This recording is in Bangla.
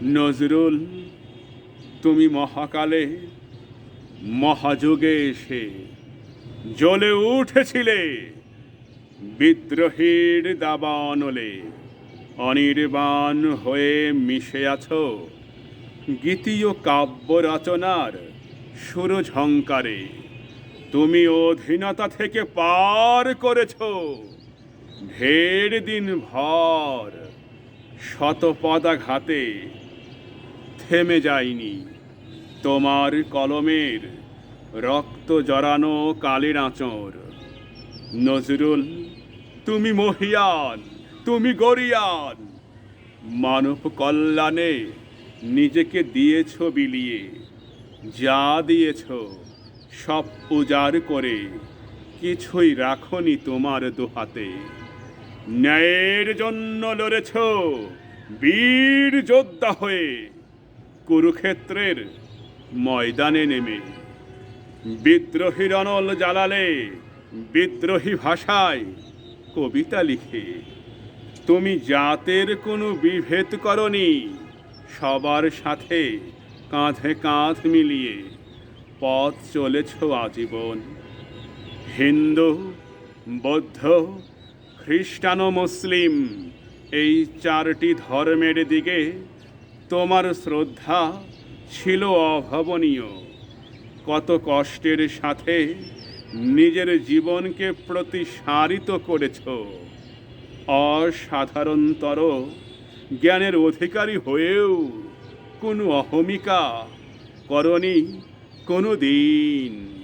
নজরুল, তুমি মহাকালে মহাযুগে এসে জ্বলে উঠেছিলে বিদ্রোহীর দাবানলে। অনির্বাণ হয়ে মিশে আছো গীতীয় কাব্য রচনার সুরঝঙ্কারে। তুমি অধীনতা থেকে পার করেছ ঢের দিন ভর শতপদাঘাতে। থেমে যায়নি তোমার কলমের রক্ত জড়ানো কালির আঁচড়। নজরুল, তুমি মহিয়ান, তুমি গরিয়ান। মানব কল্যাণে নিজেকে দিয়েছ বিলিয়ে। যা দিয়েছ সব উজাড় করে কিছুই রাখনি তোমার দুহাতে। ন্যায়ের জন্য লড়েছ বীর যোদ্ধা হয়ে কুরুক্ষেত্রের ময়দানে নেমে। বিদ্রোহীর অনল জ্বালালে বিদ্রোহী ভাষায় কবিতা লিখে। তুমি জাতের কোনো বিভেদ করনি, সবার সাথে কাঁধে কাঁধ মিলিয়ে পথ চলেছ আজীবন। হিন্দু, বৌদ্ধ, খ্রিস্টান ও মুসলিম এই চারটি ধর্মের দিকে তোমার শ্রদ্ধা ছিল অভাবনীয়। কত কষ্টের সাথে নিজের জীবনকে প্রতিসারিত করেছ। অসাধারণতর জ্ঞানের অধিকারী হয়েও কোনো অহমিকা করনি কোনো দিন।